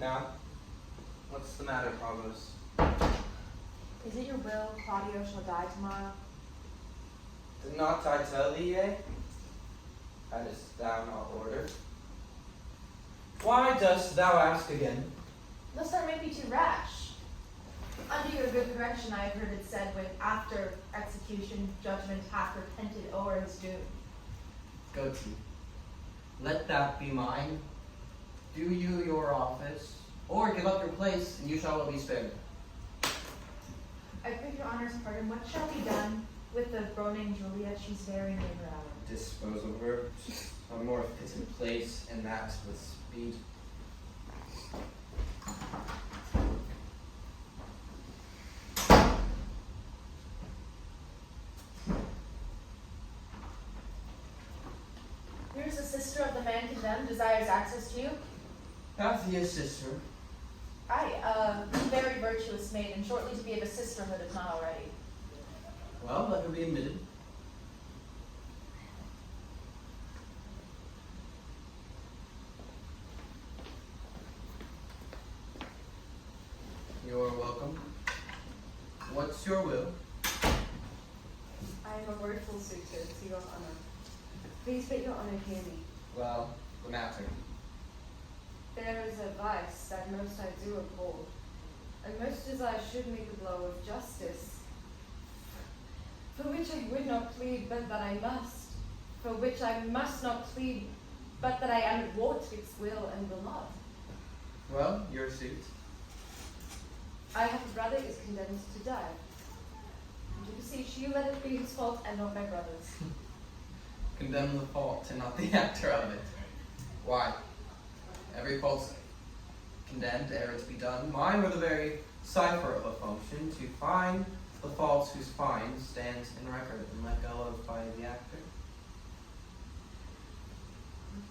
Now, what's the matter, Provost? Is it your will Claudio shall die tomorrow? Did not I tell thee, yea? Hadst thou not ordered? Why dost thou ask again? Lest I may be too rash. Under your good correction, I have heard it said, when after execution judgment hath repented o'er his doom. Go to. Let that be mine. Do you your office, or give up your place, and you shall be spared. I crave your honor's pardon. What shall be done with the groaning Juliet? She's very near her hour. Dispose of her a more fitting place, and that with speed. Here's a sister of the man condemned, desires access to you. Hath he a sister? Aye, a very virtuous maid, and shortly to be of a sisterhood, if not already. Well, let her be admitted. You're welcome. What's your will? I am a wordful suitor to your honor. Please bid your honor hear me. Well, the matter. There is a vice that most I do uphold, and most as I should make a blow of justice, for which I would not plead, but that I must, for which I must not plead, but that I am at war twixt will and will not. Well, your suit. I have a brother is condemned to die. And to beseech you, let it be his fault and not my brother's. Condemn the fault and not the actor of it. Why? Every fault's condemned ere it's be done. Mine were the very cipher of a function, to find the faults whose fine stands in record and let go of by the actor.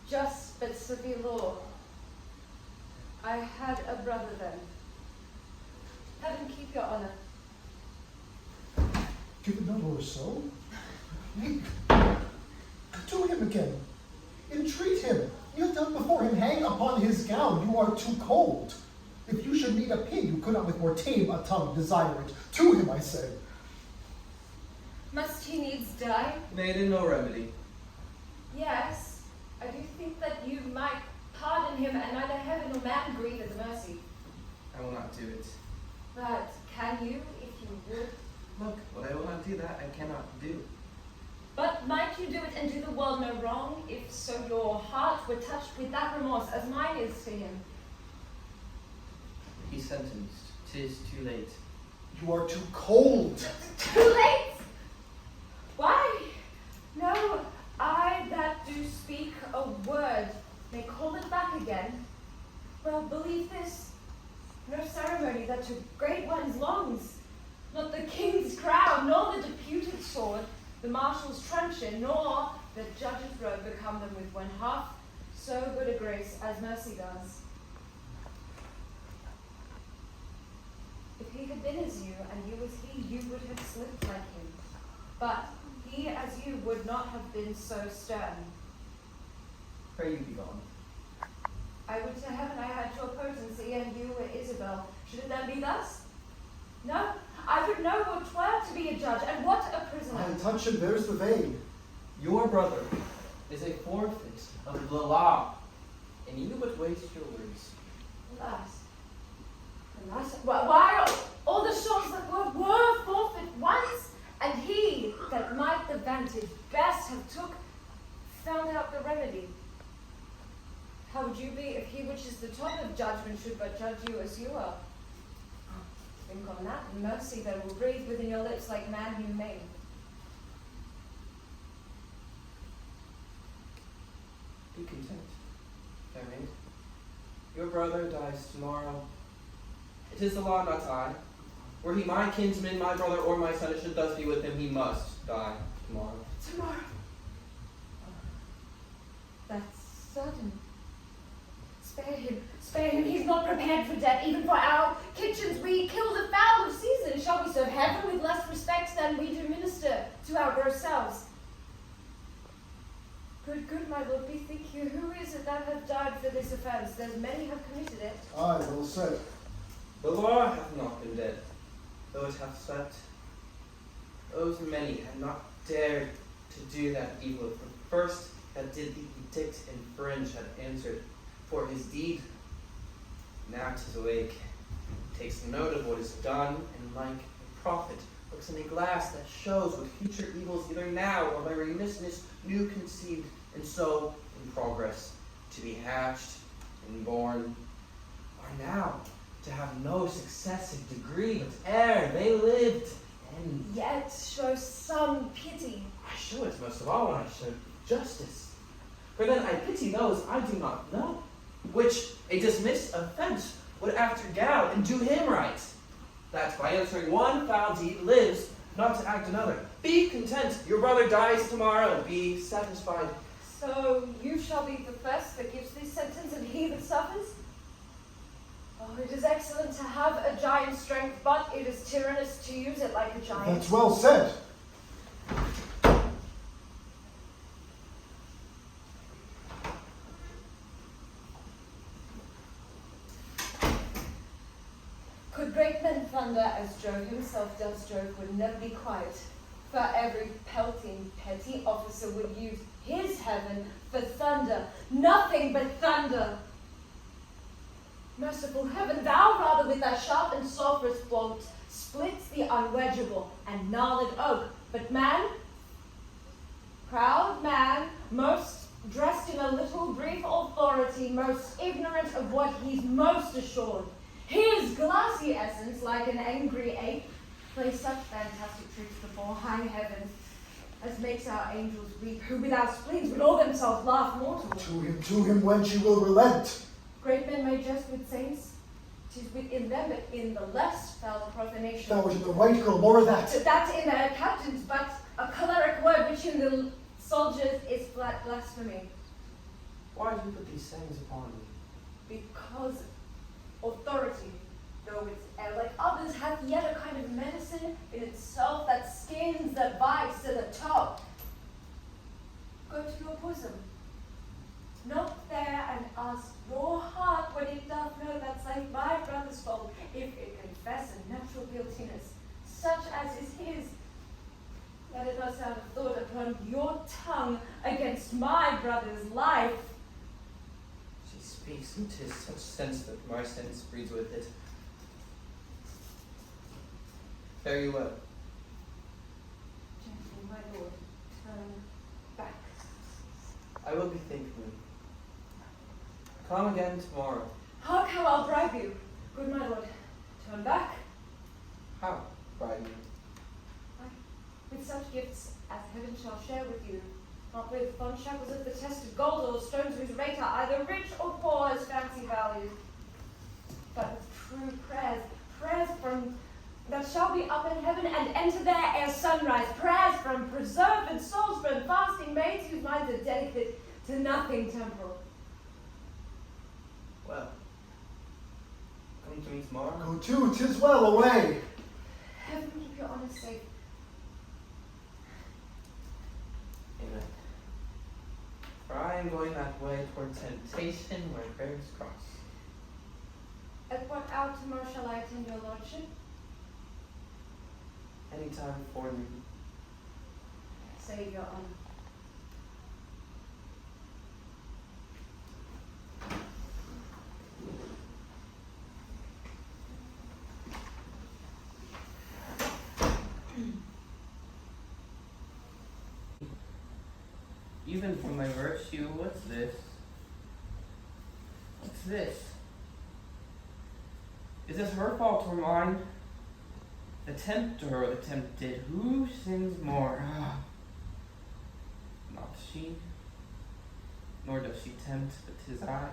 Just but severe law. I had a brother then. Heaven keep your honor. Give it not or so? Do him again. Entreat him. Kneel down before him. Hang upon his gown. You are too cold. If you should meet a pig, you could not with more tame a tongue desire it. To him, I say. Must he needs die? Maiden, no remedy. Yes, I do think that you might pardon him, and neither heaven nor man grieve at the mercy. I will not do it. But can you, if you would? Look, what I will not do, that I cannot do. But might you do it and do the world no wrong, if so your heart were touched with that remorse as mine is to him? He's sentenced. 'Tis too late. You are too cold. Too late? Why? No, I that do speak a word may call it back again. Well, believe this, no ceremony that to great ones longs, not the king's crown, nor the deputed sword, the marshal's truncheon, nor the judge's robe become them with one half so good a grace as mercy does. If he had been as you, and you as he, you would have slipped like him. But he as you would not have been so stern. Pray you be gone. I would to heaven I had your potency, and you were Isabel. Should it then be thus? No, I would know what 'twere to be a judge, and what a prisoner. I touch him, there's the vein. Your brother is a forfeit of the law, and you but waste your words. Alas, why are all the shots that were forfeit once, and he that might the vantage best have took, found out the remedy? How would you be if he which is the top of judgment should but judge you as you are? Think on that, and mercy that will breathe within your lips like man humane. Be content, fair maid. Your brother dies tomorrow. It is the law, not I. Were he my kinsman, my brother, or my son, it should thus be with him. He must die tomorrow. Tomorrow. That's certain. Spare him, he's not prepared for death, even for our kitchens. We kill the fowl of season. Shall we serve heaven with less respect than we do minister to our gross selves? Good, my lord, bethink you. Who is it that hath died for this offence? There's many have committed it. Aye, well said. The law hath not been dead, though it hath slept. Those many had not dared to do that evil. The first that did the edict infringe had answered for his deed. Now 'tis awake, takes note of what is done, and like a prophet, looks in a glass that shows what future evils either now or by remissness new conceived, and so in progress to be hatched and born, are now to have no successive degree, but ere they lived end. Yet show some pity. I show it most of all when I show justice. For then I pity those I do not know, which a dismissed offense would after gal and do him right, that by answering one foul deed lives not to act another. Be content, your brother dies tomorrow, be satisfied. So you shall be the first that gives this sentence, and he that suffers? Oh, it is excellent to have a giant's strength, but it is tyrannous to use it like a giant. That's well said. Could great men thunder as Jove himself does, Jove would never be quiet. For every pelting petty officer would use his heaven for thunder, nothing but thunder. Merciful heaven, thou rather with thy sharp and sulphurous bolt splits the unwedgeable and gnarled oak. But man, proud man, most dressed in a little brief authority, most ignorant of what he's most assured, his glassy essence, like an angry ape, plays such fantastic tricks before high heaven, as makes our angels weep, who with our spleens would all themselves laugh mortal. To him, when she will relent. Great men may jest with saints, 'tis within them, but in the less foul profanation. Thou art in the right, girl, more of that. That in a captain's but a choleric word, which in the soldiers is flat blasphemy. Why do you put these sayings upon me? Because authority, though it's like others, hath yet a kind of medicine in itself that skins the vice to the top. Go to your bosom. Knock there and ask your heart what it doth know that's like my brother's fault, if it confess a natural guiltiness, such as is his. Let it not sound a thought upon your tongue against my brother's life. She speaks, and 'tis such sense that my sense breeds with it. Fare you well. Gently, my lord, turn back. I will bethink me. Come again tomorrow. Hark how I'll bribe you. Good my lord, turn back. How, bribe you? With such gifts as heaven shall share with you, not with fond shackles of the tested gold or stones whose rate are either rich or poor as fancy values, but with true prayers, prayers from that shall be up in heaven and enter there ere sunrise, prayers from preserved souls, from fasting maids whose minds are delicate to nothing temporal. Well, come to me tomorrow. Go to, 'tis well, away. Heaven keep your honor safe. Amen. For I am going that way toward temptation where prayers cross. At what hour tomorrow shall I attend your lordship? Any time before noon. Save your honor. Even for my virtue, what's this? What's this? Is this her fault or mine? The tempter or the tempted? Who sins more? Not she, nor does she tempt, but 'tis I.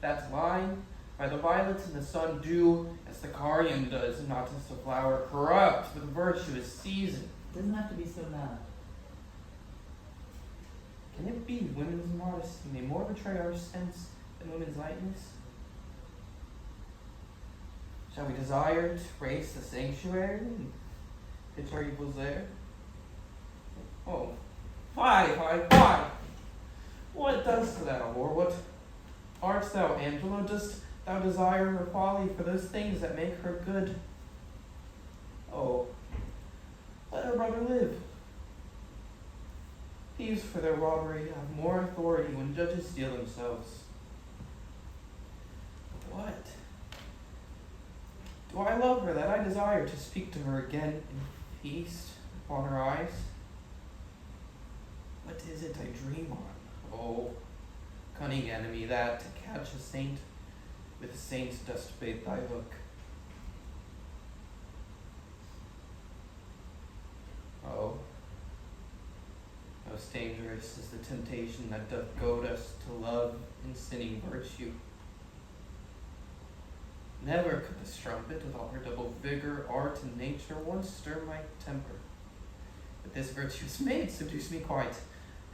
That's lying. By the violets in the sun do as the carrion does, not as the flower corrupt with virtuous season. It doesn't have to be so loud. Can it be women's modesty may more betray our sense than women's lightness? Shall we desire to raise the sanctuary and pitch our evils there? Oh, why? What dost thou, or what art thou, Angelo? Dost thou desire her folly for those things that make her good? Oh, let her brother live. Thieves for their robbery have more authority when judges steal themselves. What? Do I love her that I desire to speak to her again and feast upon her eyes? What is it I dream on? Oh, cunning enemy, that to catch a saint with saints dost bait thy hook. Oh, most dangerous is the temptation that doth goad us to love in sinning virtue. Never could the strumpet, with all her double vigor, art, and nature, once stir my temper. But this virtuous maid seduced me quite.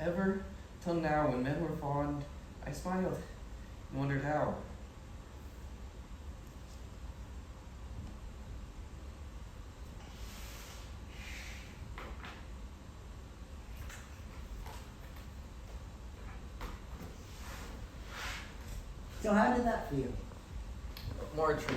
Ever till now, when men were fond, I smiled and wondered how. So how did that feel? More truth.